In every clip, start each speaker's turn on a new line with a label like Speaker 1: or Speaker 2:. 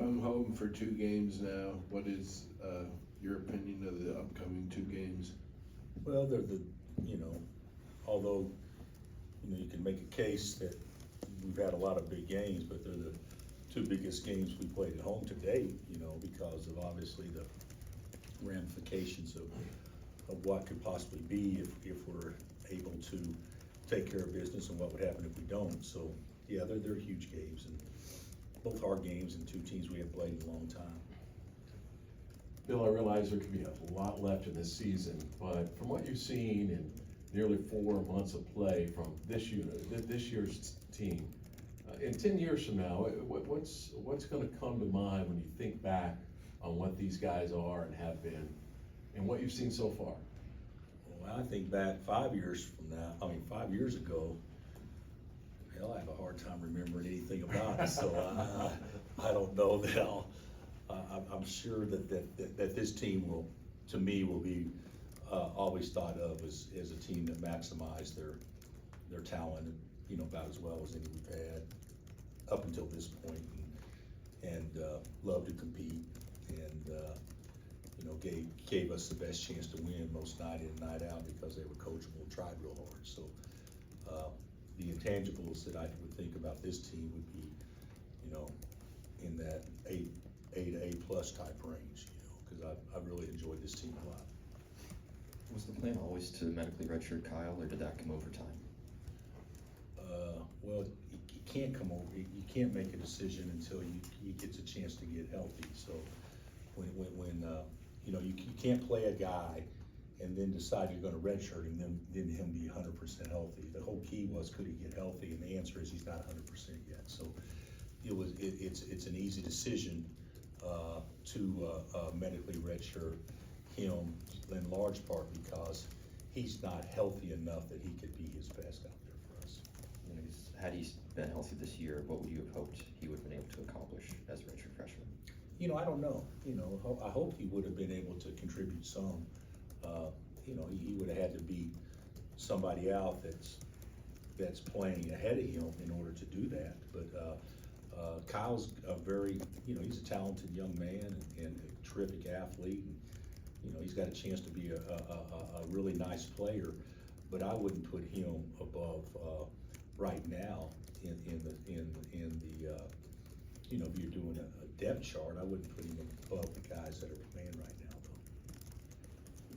Speaker 1: come home for 2 games now. What is your opinion of the upcoming 2 games?
Speaker 2: Well, they're although, you can make a case that we've had a lot of big games, but they're the two biggest games we played at home to date, because of obviously the ramifications of what could possibly be if we're able to take care of business and what would happen if we don't. So, yeah, they're huge games, and both hard games and two teams we haven't played in a long time.
Speaker 3: Bill, I realize there could be a lot left in this season, but from what you've seen in nearly 4 months of play from this year's team, in 10 years from now, what's going to come to mind when you think back on what these guys are and have been, and what you've seen so far?
Speaker 2: Well, I think back 5 years from now, 5 years ago, hell, I have a hard time remembering anything about it, so I don't know that I'm sure that this team will be always thought of as a team that maximized their talent, about as well as any we've had up until this point, and love to compete, and gave us the best chance to win most night in and night out because they were coachable and tried real hard. So the intangibles that I would think about this team would be, in that A plus type range, because I've really enjoyed this team a lot.
Speaker 4: Was the plan always to medically redshirt Kyle, or did that come over time?
Speaker 2: Well, you can't come over. You can't make a decision until he gets a chance to get healthy. So when you can't play a guy and then decide you're going to redshirt him, then him be 100% healthy. The whole key was, could he get healthy? And the answer is he's not 100% yet. So it's an easy decision to medically redshirt him, in large part because he's not healthy enough that he could be his best out there for us.
Speaker 4: Had he been healthy this year, what would you have hoped he would have been able to accomplish as a redshirt freshman?
Speaker 2: I don't know. I hope he would have been able to contribute some. He would have had to beat somebody out that's playing ahead of him in order to do that. But Kyle's he's a talented young man and a terrific athlete. And, he's got a chance to be a really nice player. But I wouldn't put him above right now in the if you're doing a depth chart, I wouldn't put him above the guys that are playing right now,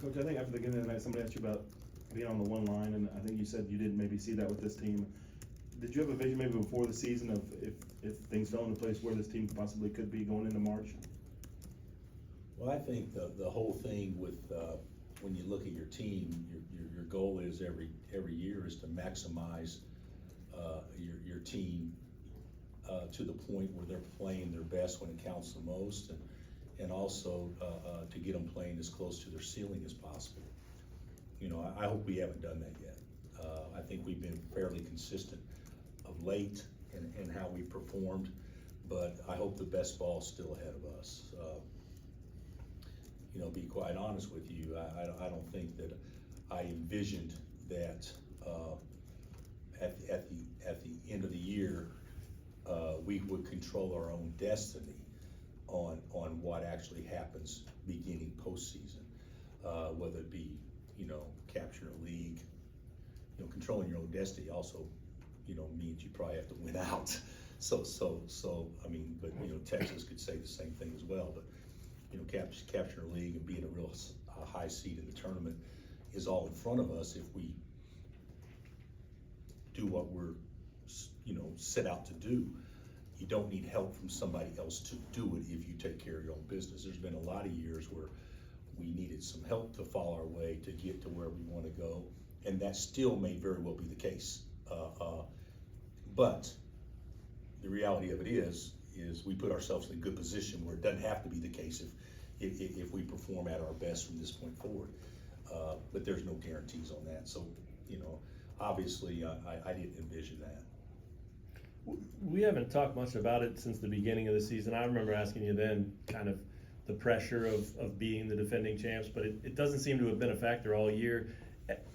Speaker 2: though.
Speaker 5: Coach, I think after the game of the night, somebody asked you about being on the one line, and I think you said you didn't maybe see that with this team. Did you have a vision maybe before the season of if things fell into place where this team possibly could be going into March?
Speaker 2: Well, I think the whole thing with when you look at your team, your goal is every year is to maximize your team to the point where they're playing their best when it counts the most, and also to get them playing as close to their ceiling as possible. I hope we haven't done that yet. I think we've been fairly consistent of late in how we performed, but I hope the best ball's still ahead of us. Be quite honest with you, I don't think that I envisioned that at the end of the year we would control our own destiny on what actually happens beginning postseason, whether it be capturing a league. Controlling your own destiny also means you probably have to win out. So but Texas could say the same thing as well. But capturing a league and being a real high seed in the tournament is all in front of us if we do what we're set out to do. You don't need help from somebody else to do it if you take care of your own business. There's been a lot of years where we needed some help to fall our way to get to where we want to go, and that still may very well be the case. But the reality of it is we put ourselves in a good position where it doesn't have to be the case if we perform at our best from this point forward. But there's no guarantees on that. So, obviously I didn't envision that.
Speaker 6: We haven't talked much about it since the beginning of the season. I remember asking you then kind of the pressure of being the defending champs, but it doesn't seem to have been a factor all year.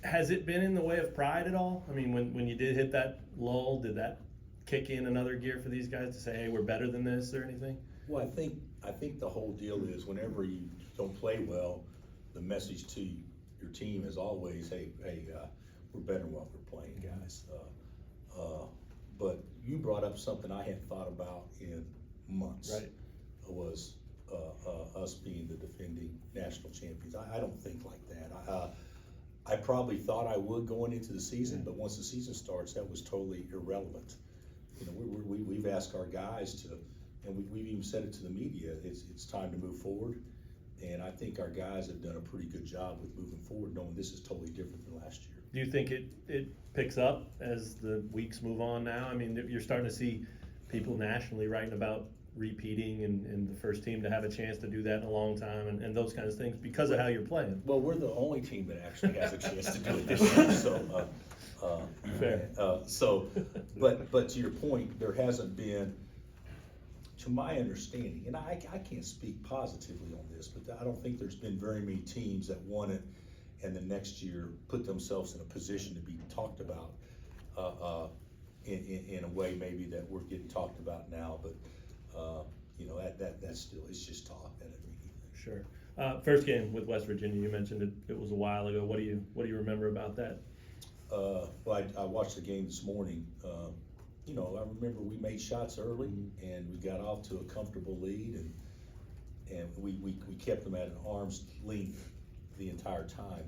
Speaker 6: Has it been in the way of pride at all? I mean, when you did hit that lull, did that kick in another gear for these guys to say, hey, we're better than this or anything?
Speaker 2: Well, I think the whole deal is whenever you don't play well, the message to your team is always, hey, we're better than what we're playing, guys. But you brought up something I hadn't thought about in months.
Speaker 6: Right.
Speaker 2: Was us being the defending national champions. I don't think like that. I probably thought I would going into the season, but once the season starts, that was totally irrelevant. You know, we've asked our guys to, and we've even said it to the media, it's time to move forward. And I think our guys have done a pretty good job with moving forward, knowing this is totally different than last year.
Speaker 6: Do you think it picks up as the weeks move on now? I mean, you're starting to see people nationally writing about repeating and the first team to have a chance to do that in a long time and those kinds of things because of how you're playing.
Speaker 2: Well, we're the only team that actually has a chance to do it this year, so.
Speaker 6: Fair.
Speaker 2: But to your point, there hasn't been, to my understanding, and I can't speak positively on this, but I don't think there's been very many teams that won it and the next year put themselves in a position to be talked about in a way maybe that we're getting talked about now, but you know, that's still, it's just talk, that doesn't mean anything.
Speaker 6: Sure. First game with West Virginia, you mentioned it was a while ago. What do you remember about that?
Speaker 2: Well, I watched the game this morning. You know, I remember we made shots early and we got off to a comfortable lead and we kept them at an arm's length the entire time.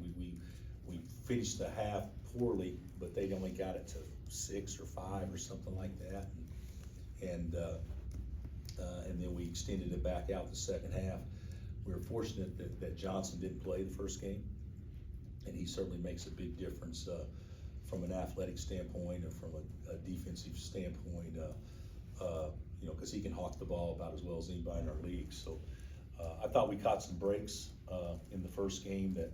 Speaker 2: We finished the half poorly, but they only got it to 6 or 5 or something like that. And then we extended it back out the second half. We were fortunate that Johnson didn't play the first game, and he certainly makes a big difference from an athletic standpoint and from a defensive standpoint, you know, because he can hawk the ball about as well as anybody in our league. So I thought we caught some breaks in the first game that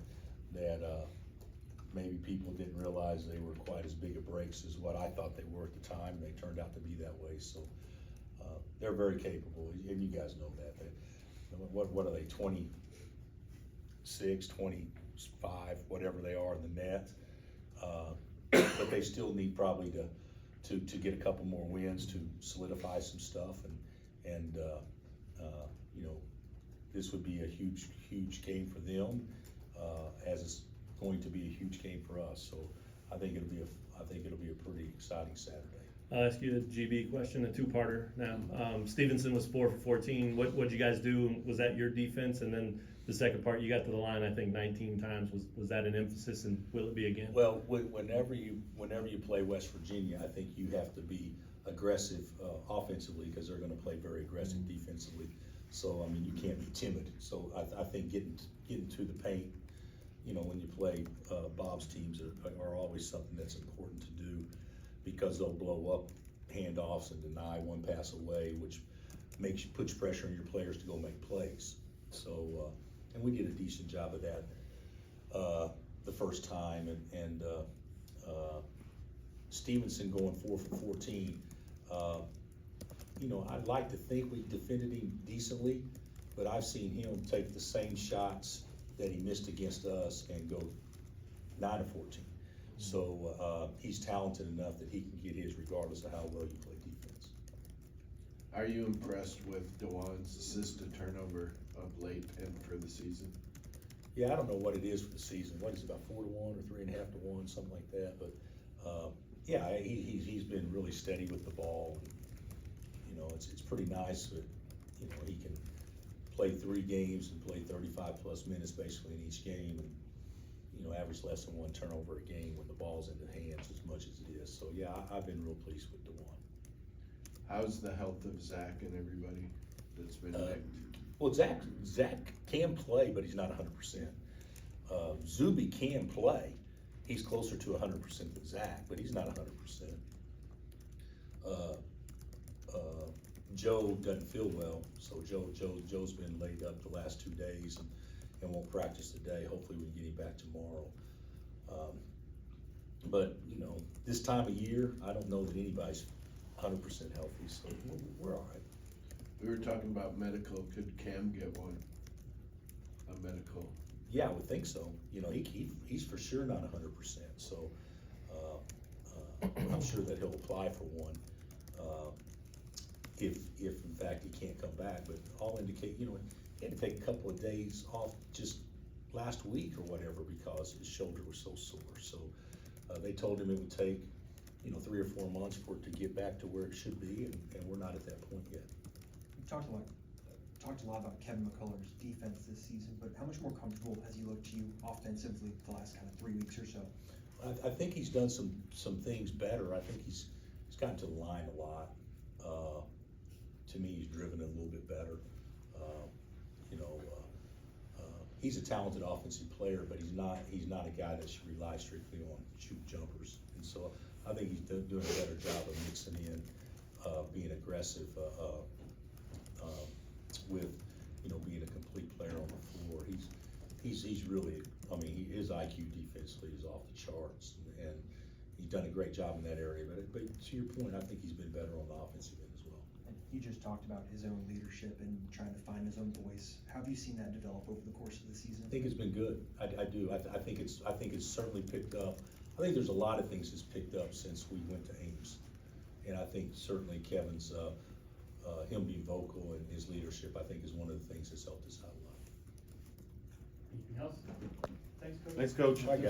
Speaker 2: maybe people didn't realize they were quite as big a breaks as what I thought they were at the time. They turned out to be that way. So they're very capable, and you guys know that. What are they, 26, 25, whatever they are in the net? But they still need probably to get a couple more wins to solidify some stuff, and you know, this would be a huge game for them, as it's going to be a huge game for us. So I think it'll be a pretty exciting Saturday.
Speaker 6: I'll ask you a GB question, a two-parter now. Stevenson was 4 for 14. What'd you guys do? Was that your defense? And then the second part, you got to the line, I think 19 times. Was that an emphasis, and will it be again?
Speaker 2: Well, whenever you play West Virginia, I think you have to be aggressive offensively because they're going to play very aggressive defensively. So I mean, you can't be timid. So I think getting to the paint, you know, when you play Bob's teams are always something that's important to do, because they'll blow up handoffs and deny one pass away, which puts pressure on your players to go make plays. So, and we did a decent job of that the first time. And Stevenson going 4 for 14. You know, I'd like to think we defended him decently, but I've seen him take the same shots that he missed against us and go 9 of 14. So he's talented enough that he can get his regardless of how well you play defense.
Speaker 1: Are you impressed with DeJuan's assist to turnover of late and for the season?
Speaker 2: Yeah, I don't know what it is for the season. What is it, about 4 to 1 or 3.5 to 1, something like that. But yeah, he's been really steady with the ball. And, you know, it's pretty nice that, you know, he can play 3 games and play 35 plus minutes basically in each game, and you know, average less than 1 turnover a game when the ball's in the hands as much as it is. So yeah, I've been real pleased with DeJuan.
Speaker 1: How's the health of Zach and everybody that's been named?
Speaker 2: Well, Zach can play, but he's not 100%. Zuby can play. He's closer to 100% than Zach, but he's not 100%. Joe doesn't feel well, so Joe's been laid up the last 2 days and won't practice today. Hopefully we can get him back tomorrow. But you know, this time of year, I don't know that anybody's 100% healthy, so we're all right.
Speaker 1: We were talking about medical. Could Cam get one? A medical?
Speaker 2: Yeah, I would think so. You know, he's for sure not 100%. So I'm sure that he'll apply for one. if in fact he can't come back, but all indicate, you know, he had to take a couple of days off just last week or whatever because his shoulder was so sore, so, they told him it would take, you know, 3 or 4 months for it to get back to where it should be, and we're not at that point yet.
Speaker 7: We've talked a lot about Kevin McCullough's defense this season, but how much more comfortable has he looked to you offensively the last kind of 3 weeks or so?
Speaker 2: I think he's done some things better. I think he's gotten to the line a lot. To me, he's driven it a little bit better. You know, he's a talented offensive player, but he's not a guy that should rely strictly on shoot jumpers. And so I think he's doing a better job of mixing in, being aggressive, with, you know, being a complete player on the floor. He's really, I mean, his IQ defensively is off the charts, and he's done a great job in that area. But to your point, I think he's been better on the offensive end as well.
Speaker 7: And you just talked about his own leadership and trying to find his own voice. How have you seen that develop over the course of the season?
Speaker 2: I think it's been good. I do. I think it's certainly picked up. I think there's a lot of things that's picked up since we went to Ames, and I think certainly Kevin's him being vocal and his leadership, I think, is one of the things that's helped us out a lot.
Speaker 8: Anything else? Thanks, Coach.
Speaker 5: Thanks, Coach.
Speaker 2: All right, guys.